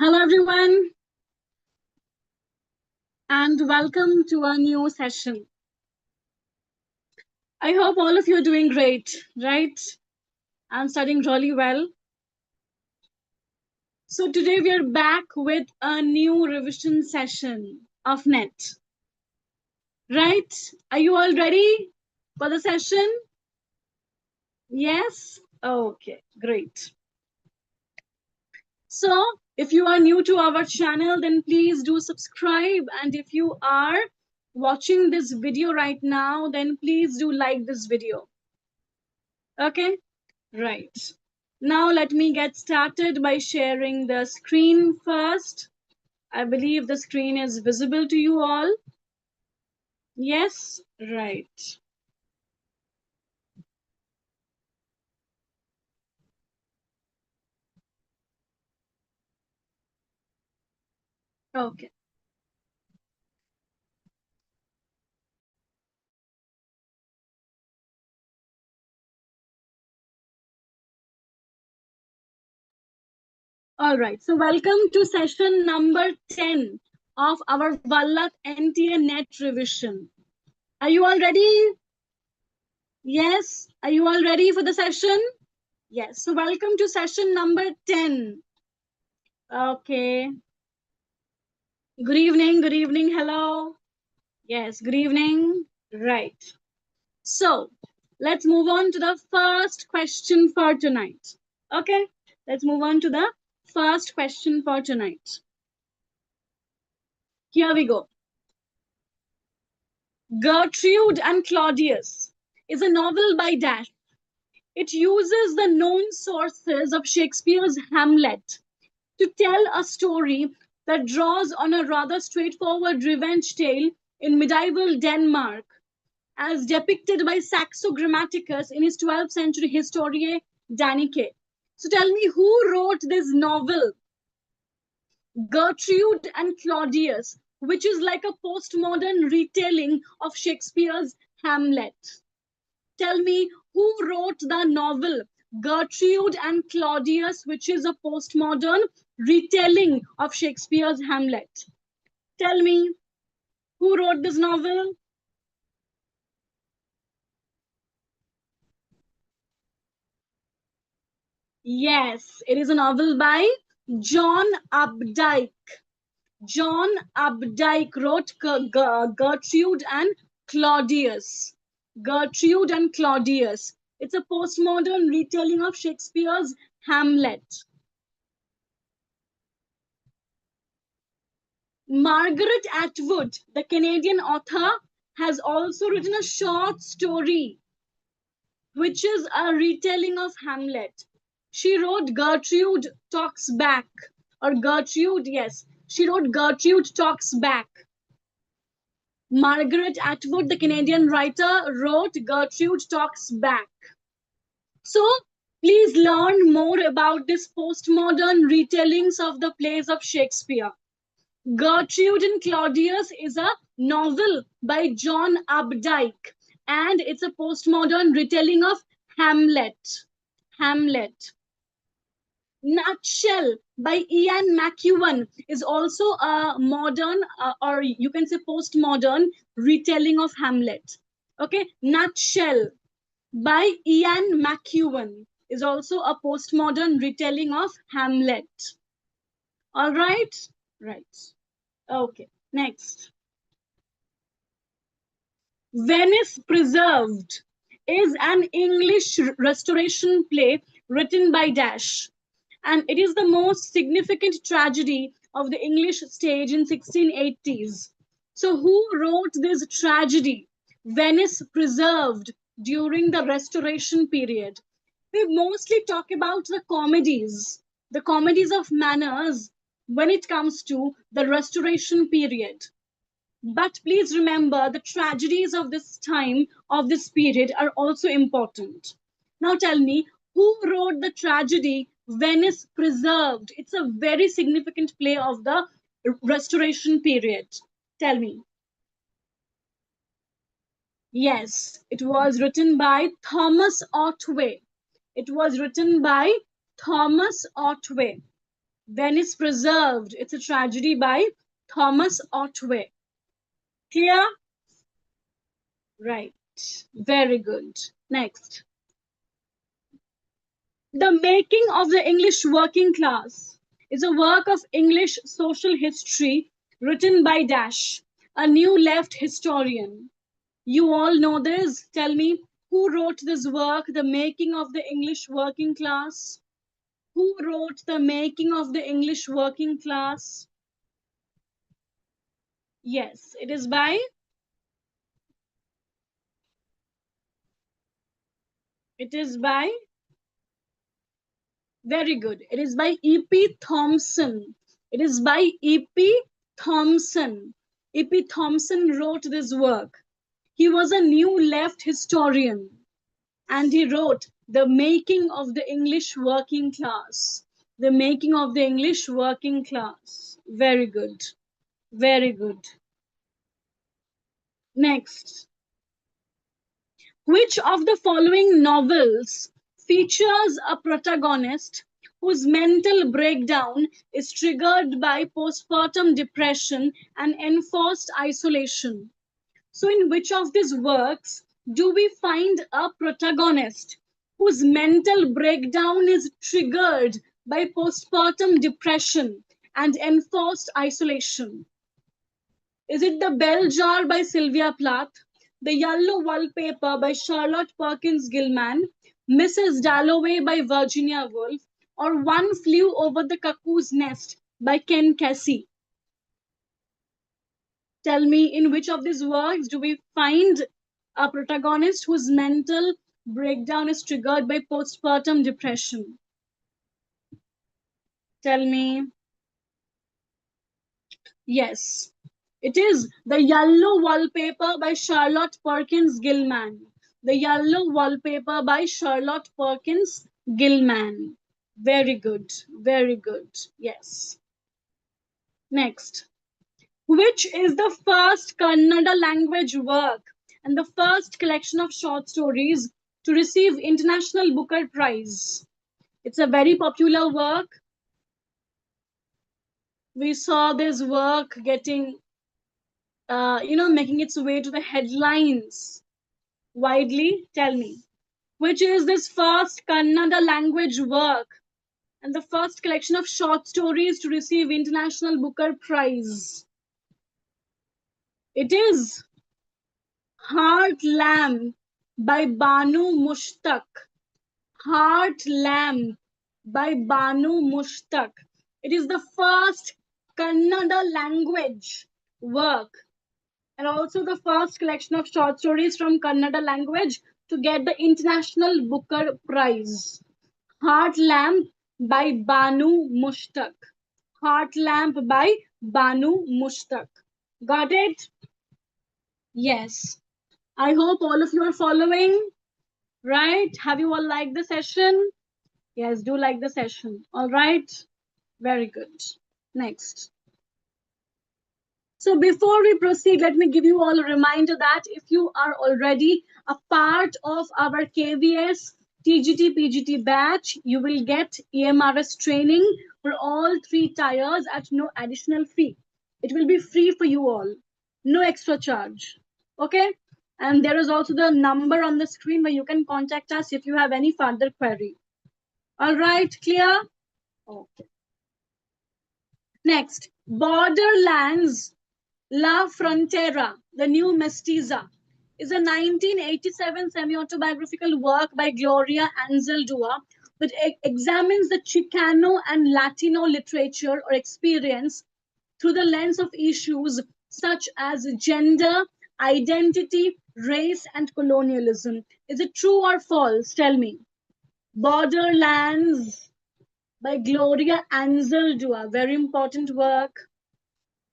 Hello, everyone, and welcome to a new session. I hope all of you are doing great, right? I'm studying really well. So today we are back with a new revision session of NET, right? Are you all ready for the session? Yes? Okay, great. So if you are new to our channel, then please do subscribe. And if you are watching this video right now, then please do like this video. Okay, right. Now let me get started by sharing the screen first. I believe the screen is visible to you all. Yes, right. Okay. All right. So welcome to session number 10 of our Vallath NTA NET revision. Are you all ready? Yes. Are you all ready for the session? Yes. So welcome to session number 10. Okay. Good evening. Good evening. Hello. Yes. Good evening. Right. So let's move on to the first question for tonight. Okay. Let's move on to the first question for tonight. Here we go. Gertrude and Claudius is a novel by Dash. It uses the known sources of Shakespeare's Hamlet to tell a story that draws on a rather straightforward revenge tale in medieval Denmark, as depicted by Saxo Grammaticus in his 12th century Historiae Danicae. So tell me, who wrote this novel, Gertrude and Claudius, which is like a postmodern retelling of Shakespeare's Hamlet? Tell me, who wrote the novel Gertrude and Claudius, which is a postmodern retelling of Shakespeare's Hamlet? Tell me, who wrote this novel? Yes, it is a novel by John Updike. John Updike wrote Gertrude and Claudius. Gertrude and Claudius. It's a postmodern retelling of Shakespeare's Hamlet. Margaret Atwood, the Canadian author, has also written a short story, which is a retelling of Hamlet. She wrote Gertrude Talks Back, or Gertrude, yes, she wrote Gertrude Talks Back. Margaret Atwood, the Canadian writer, wrote Gertrude Talks Back. So please learn more about this postmodern retellings of the plays of Shakespeare. Gertrude and Claudius is a novel by John Updike, and it's a postmodern retelling of Hamlet. Hamlet. Nutshell by Ian McEwan is also a modern, or you can say postmodern retelling of Hamlet. Okay, Nutshell by Ian McEwan is also a postmodern retelling of Hamlet. All right, right. Okay, next. Venice Preserved is an English restoration play written by Dash, and it is the most significant tragedy of the English stage in 1680s. So who wrote this tragedy, Venice Preserved, during the Restoration period? We mostly talk about the comedies of manners when it comes to the Restoration period. But please remember, the tragedies of this time, of this period, are also important. Now tell me, who wrote the tragedy Venice Preserved? It's a very significant play of the Restoration period. Tell me. Yes, it was written by Thomas Otway. It was written by Thomas Otway. Venice Preserved. It's a tragedy by Thomas Otway. Clear? Right. Very good. Next. The Making of the English Working Class is a work of English social history written by Dash, a new left historian. You all know this. Tell me, who wrote this work, The Making of the English Working Class? Who wrote The Making of the English Working Class? Yes, it is by very good. It is by E.P. Thompson. It is by E.P. Thompson. E.P. Thompson wrote this work. He was a new left historian and he wrote The Making of the English Working Class. The Making of the English Working Class. Very good. Very good. Next. Which of the following novels features a protagonist whose mental breakdown is triggered by postpartum depression and enforced isolation? So, in which of these works do we find a protagonist whose mental breakdown is triggered by postpartum depression and enforced isolation? Is it The Bell Jar by Sylvia Plath, The Yellow Wallpaper by Charlotte Perkins Gilman, Mrs. Dalloway by Virginia Woolf, or One Flew Over the Cuckoo's Nest by Ken Kesey? Tell me, in which of these works do we find a protagonist whose mental breakdown is triggered by postpartum depression? Tell me. Yes, it is The Yellow Wallpaper by Charlotte Perkins Gilman. The Yellow Wallpaper by Charlotte Perkins Gilman. Very good. Very good. Yes. Next. Which is the first Kannada language work and the first collection of short stories to receive International Booker Prize? It's a very popular work. We saw this work getting, making its way to the headlines widely. Tell me, which is this first Kannada language work and the first collection of short stories to receive International Booker Prize? It is Heart Lamb by Banu Mushtaq. Heart Lamb by Banu Mushtaq. It is the first Kannada language work and also the first collection of short stories from Kannada language to get the International Booker Prize. Heart Lamp by Banu Mushtaq. Heart Lamp by Banu Mushtaq. Got it? Yes. I hope all of you are following. Right? Have you all liked the session? Yes, do like the session. All right. Very good. Next. So before we proceed, let me give you all a reminder that if you are already a part of our KVS TGT PGT batch, you will get EMRS training for all 3 tiers at no additional fee. It will be free for you all. No extra charge. Okay? And there is also the number on the screen where you can contact us if you have any further query. All right, clear? Okay. Next, Borderlands La Frontera, The New Mestiza, is a 1987 semi-autobiographical work by Gloria Anzaldúa that examines the Chicano and Latino literature or experience through the lens of issues such as gender, identity, race, and colonialism. Is it true or false? Tell me. Borderlands by Gloria Anzaldúa, very important work.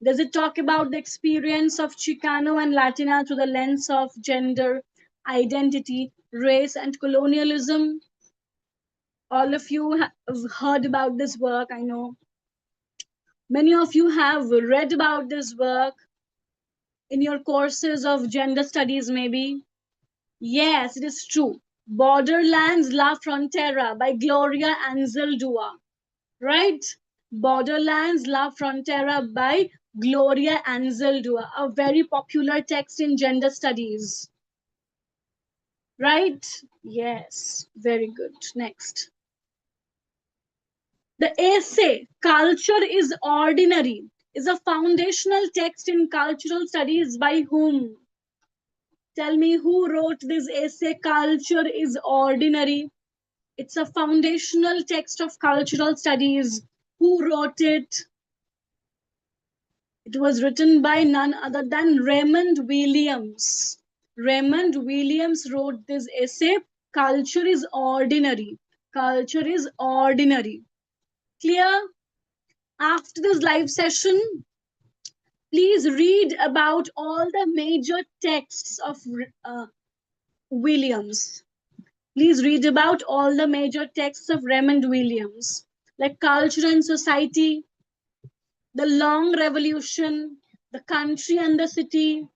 Does it talk about the experience of Chicano and Latina through the lens of gender, identity, race, and colonialism? All of you have heard about this work, I know. Many of you have read about this work in your courses of gender studies, maybe. Yes, it is true. Borderlands La Frontera by Gloria Anzaldúa. Right? Borderlands La Frontera by Gloria Anzaldúa, a very popular text in gender studies. Right? Yes, very good. Next. The essay, Culture is Ordinary, is a foundational text in cultural studies by whom? Tell me who wrote this essay, Culture is Ordinary. It's a foundational text of cultural studies. Who wrote it? It was written by none other than Raymond Williams. Raymond Williams wrote this essay, Culture is Ordinary. Culture is Ordinary. Clear? After this live session, please read about all the major texts of Williams. Please read about all the major texts of Raymond Williams, like Culture and Society, The Long Revolution, The Country and the City.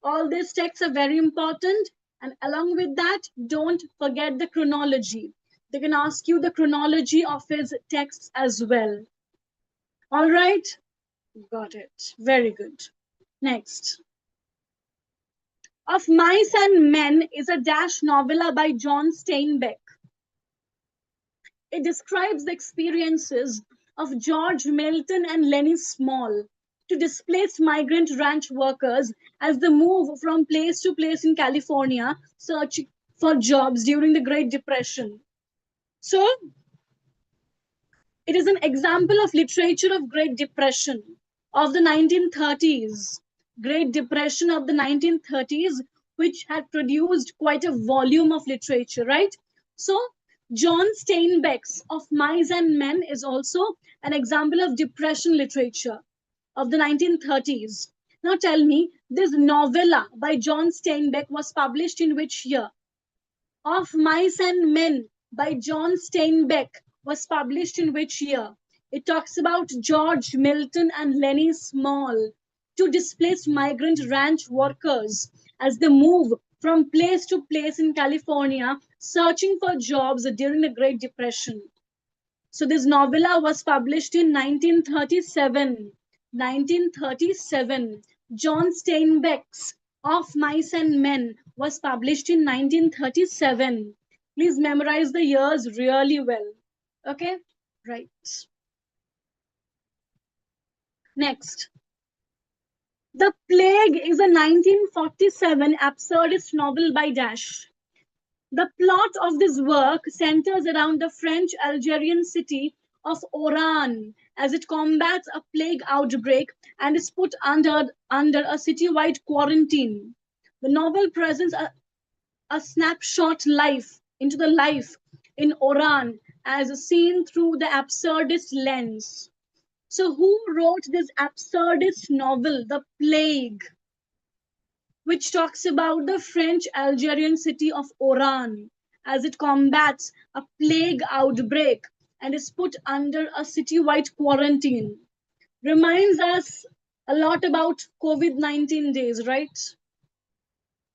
All these texts are very important. And along with that, don't forget the chronology. They can ask you the chronology of his texts as well. All right? Got it. Very good. Next. Of Mice and Men is a dash novella by John Steinbeck. It describes the experiences of George Milton and Lenny Small, two displaced migrant ranch workers, as they move from place to place in California searching for jobs during the Great Depression. So, it is an example of literature of Great Depression of the 1930s. Great Depression of the 1930s, which had produced quite a volume of literature, right? So, John Steinbeck's Of Mice and Men is also an example of depression literature of the 1930s. Now tell me, this novella by John Steinbeck was published in which year? Of Mice and Men by John Steinbeck was published in which year? It talks about George Milton and Lenny Small, two displaced migrant ranch workers, as they move from place to place in California searching for jobs during the Great Depression. So this novella was published in 1937. 1937. John Steinbeck's Of Mice and Men was published in 1937. Please memorize the years really well. Okay? Right. Next. The Plague is a 1947 absurdist novel by Dash. The plot of this work centers around the French Algerian city of Oran as it combats a plague outbreak and is put under a citywide quarantine. The novel presents a snapshot into the life in Oran as seen through the absurdist lens. So who wrote this absurdist novel, The Plague, which talks about the French Algerian city of Oran as it combats a plague outbreak and is put under a citywide quarantine? Reminds us a lot about COVID-19 days, right?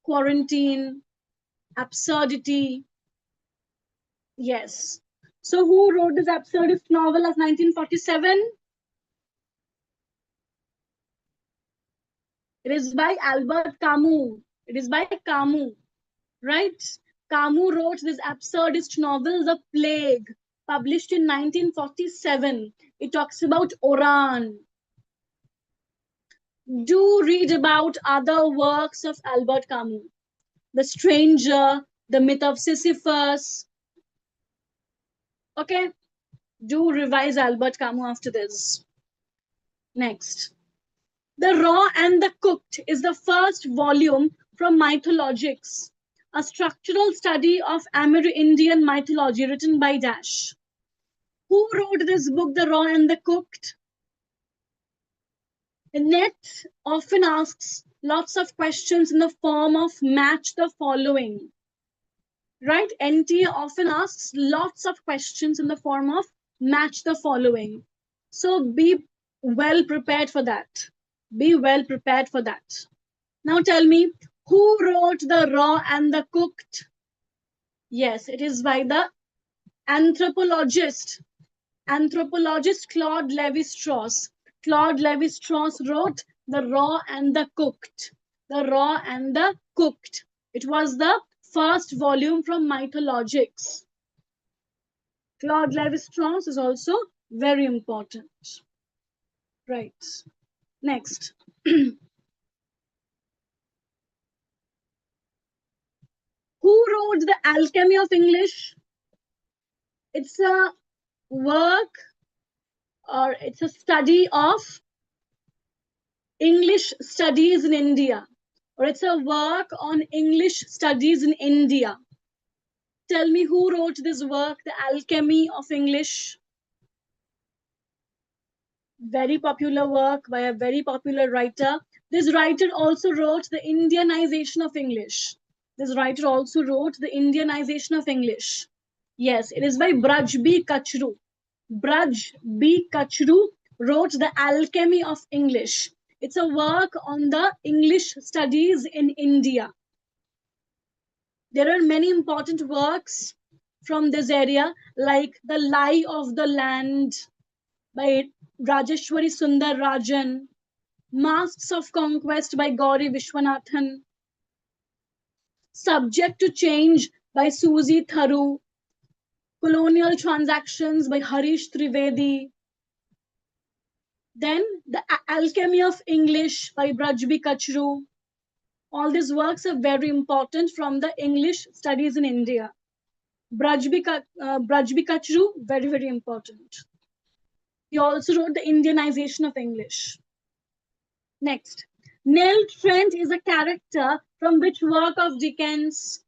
Quarantine, absurdity. Yes. So who wrote this absurdist novel of 1947? It is by Albert Camus. It is by Camus, right? Camus wrote this absurdist novel, The Plague, published in 1947. It talks about Oran. Do read about other works of Albert Camus. The Stranger, The Myth of Sisyphus. Okay? Do revise Albert Camus after this. Next. The Raw and the Cooked is the first volume from Mythologics, a structural study of Amerindian mythology written by Dash. Who wrote this book, The Raw and the Cooked? The net often asks lots of questions in the form of match the following. Right? NT often asks lots of questions in the form of match the following. So be well prepared for that. Be well prepared for that. Now tell me, who wrote The Raw and the Cooked? Yes, it is by the anthropologist Anthropologist Claude Lévi-Strauss. Claude Lévi-Strauss wrote The Raw and the Cooked. The Raw and the Cooked. It was the first volume from Mythologics. Claude Lévi-Strauss is also very important. Right. Next. Who wrote The Alchemy of English? It's a work or it's a study of English studies in India, or it's a work on English studies in India. Tell me who wrote this work, The Alchemy of English? Very popular work by a very popular writer. This writer also wrote The Indianization of English. This writer also wrote The Indianization of English. Yes, it is by Braj B. Kachru. Braj B. Kachru wrote The Alchemy of English. It's a work on the English studies in India. There are many important works from this area, like The Lie of the Land by Rajeshwari Sundar Rajan, Masks of Conquest by Gauri Vishwanathan, Subject to Change by Susie Tharu, Colonial Transactions by Harish Trivedi, then The Alchemy of English by Brajbi Kachru. All these works are very important from the English studies in India. Brajbi Kachru, very, very important. He also wrote The Indianization of English. Next, Nell Trent is a character from which work of Dickens?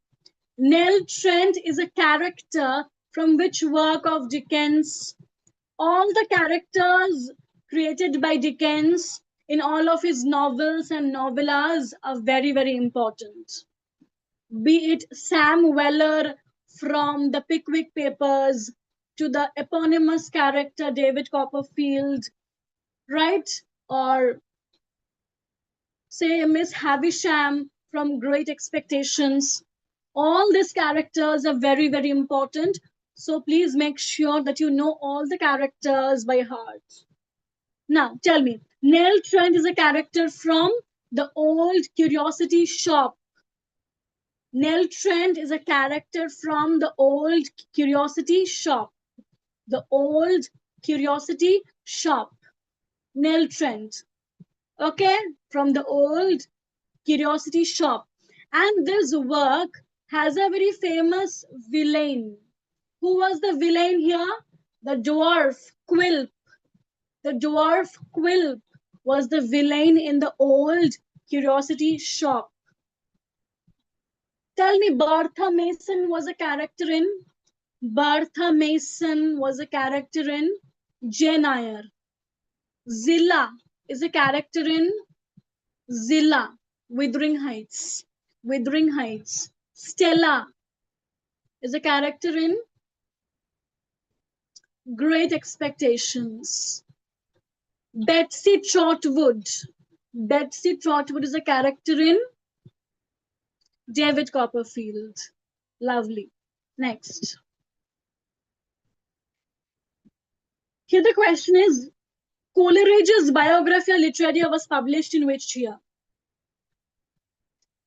Nell Trent is a character from which work of Dickens? All the characters created by Dickens in all of his novels and novellas are very, very important. Be it Sam Weller from the Pickwick Papers to the eponymous character David Copperfield, right? Or say Miss Havisham from Great Expectations. All these characters are very, very important. So please make sure that you know all the characters by heart. Now, tell me, Nell Trent is a character from The Old Curiosity Shop. Nell Trent is a character from The Old Curiosity Shop. The Old Curiosity Shop. Nell Trent. Okay, from The Old Curiosity Shop. And this work has a very famous villain. Who was the villain here? The dwarf Quilp. The dwarf Quilp was the villain in The Old Curiosity Shop. Tell me, Bertha Mason was a character in? Bertha Mason was a character in Jane Eyre. Zilla is a character in Zilla, Wuthering Heights. Wuthering Heights. Stella is a character in Great Expectations. Betsy Trotwood. Betsy Trotwood is a character in David Copperfield. Lovely. Next. Here the question is, Coleridge's Biographia Literaria was published in which year?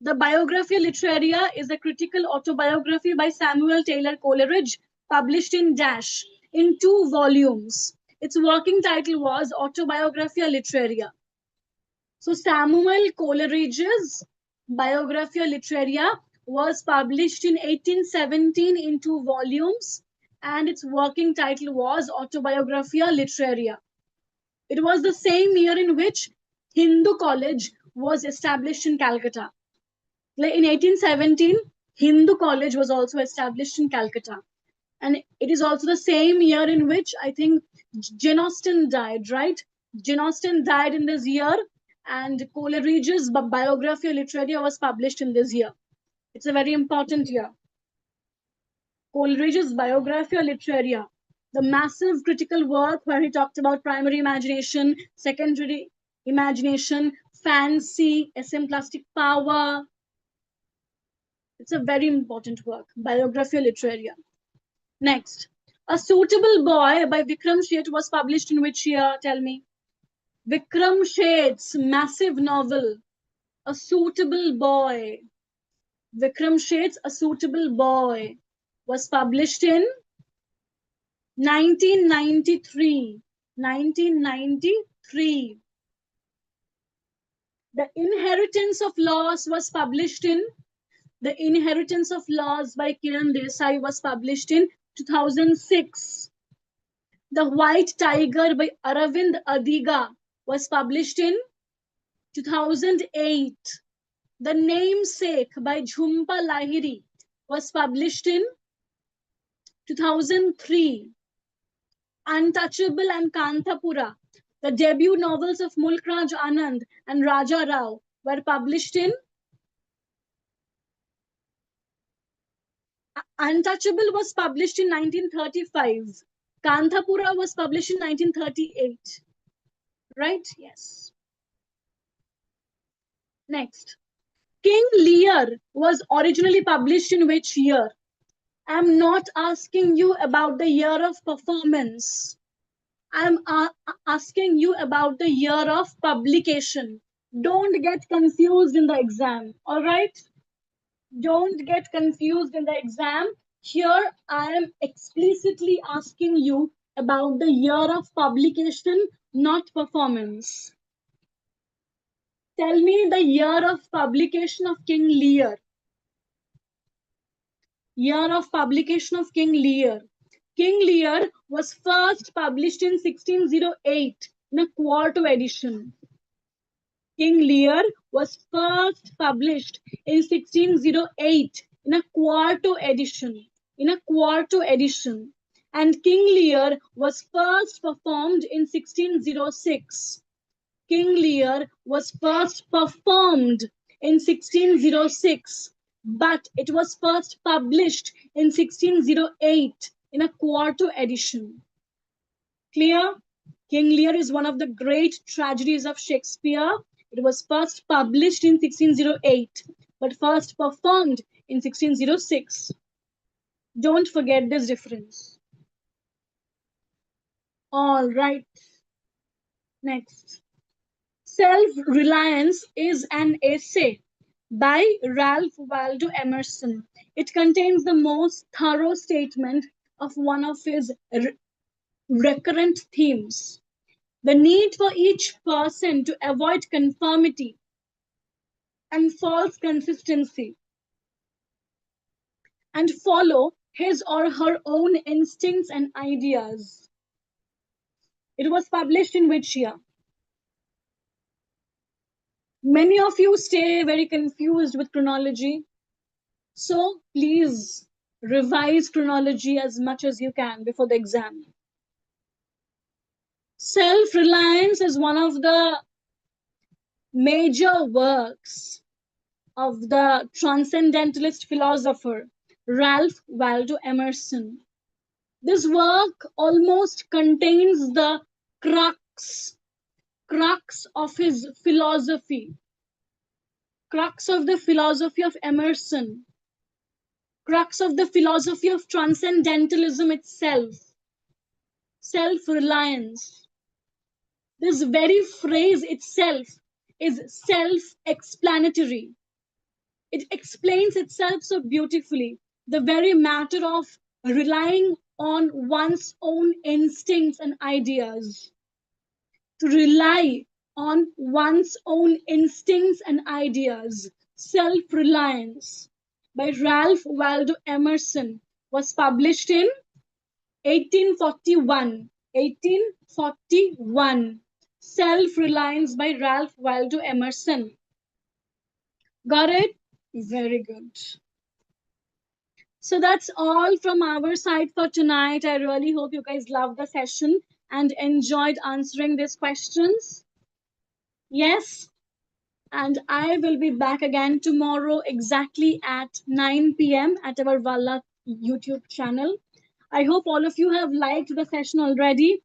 The Biographia Literaria is a critical autobiography by Samuel Taylor Coleridge, published in Dash in 2 volumes. Its working title was Autobiographia Literaria. So Samuel Coleridge's Biographia Literaria was published in 1817 in 2 volumes, and its working title was Autobiographia Literaria. It was the same year in which Hindu College was established in Calcutta. Like in 1817, Hindu College was also established in Calcutta. And it is also the same year in which I think Jane Austen died, right? Jane Austen died in this year, and Coleridge's Biographia Literaria was published in this year. It's a very important year. Coleridge's Biographia Literaria, the massive critical work where he talked about primary imagination, secondary imagination, fancy, asymplastic power. It's a very important work, Biographia Literaria. Next, A Suitable Boy by Vikram Sheth was published in which year? Tell me. Vikram Sheth's massive novel, A Suitable Boy. Vikram Sheth's A Suitable Boy was published in 1993. 1993. The Inheritance of Laws was published in The Inheritance of Laws by Kiran Desai was published in 2006. The White Tiger by Aravind Adiga was published in 2008. The Namesake by Jhumpa Lahiri was published in 2003. Untouchable and Kanthapura, the debut novels of Mulk Raj Anand and Raja Rao, were published in Untouchable was published in 1935. Kanthapura was published in 1938. Right? Yes. Next. King Lear was originally published in which year? I'm not asking you about the year of performance. I'm asking you about the year of publication. Don't get confused in the exam. All right? Don't get confused in the exam. Here, I am explicitly asking you about the year of publication, not performance. Tell me the year of publication of King Lear. Year of publication of King Lear. King Lear was first published in 1608 in a quarto edition. King Lear was first published in 1608 in a quarto edition. In a quarto edition. And King Lear was first performed in 1606. King Lear was first performed in 1606, but it was first published in 1608 in a quarto edition. Clear? King Lear is one of the great tragedies of Shakespeare. It was first published in 1608, but first performed in 1606. Don't forget this difference. All right. Next. Self-Reliance is an essay by Ralph Waldo Emerson. It contains the most thorough statement of one of his recurrent themes: the need for each person to avoid conformity and false consistency and follow his or her own instincts and ideas. It was published in which year? Many of you stay very confused with chronology. So please revise chronology as much as you can before the exam. Self-Reliance is one of the major works of the transcendentalist philosopher Ralph Waldo Emerson. This work almost contains the crux of his philosophy, crux of the philosophy of Emerson, crux of the philosophy of transcendentalism itself, self-reliance. This very phrase itself is self-explanatory. It explains itself so beautifully. The very matter of relying on one's own instincts and ideas. To rely on one's own instincts and ideas. Self-Reliance by Ralph Waldo Emerson was published in 1841. 1841. Self-Reliance by Ralph Waldo Emerson. Got it? Very good. So that's all from our side for tonight. I really hope you guys loved the session and enjoyed answering these questions. Yes? And I will be back again tomorrow exactly at 9 p.m. at our Vallath YouTube channel. I hope all of you have liked the session already.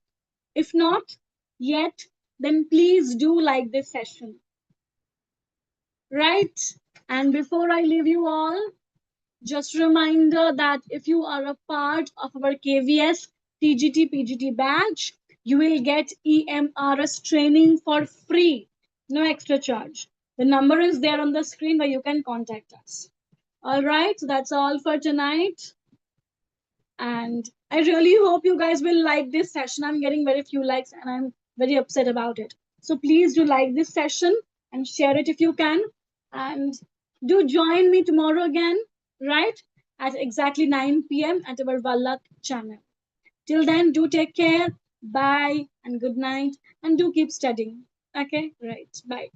If not yet, then please do like this session. Right? And before I leave you all, Just a reminder that if you are a part of our KVS TGT PGT batch, you will get EMRS training for free, no extra charge. The number is there on the screen where you can contact us. All right, so that's all for tonight. And I really hope you guys will like this session. I'm getting very few likes and I'm very upset about it. So please do like this session and share it if you can. And do join me tomorrow again, right? At exactly 9 p.m. at our Vallath channel. Till then, do take care. Bye and good night. And do keep studying. Okay? Right. Bye.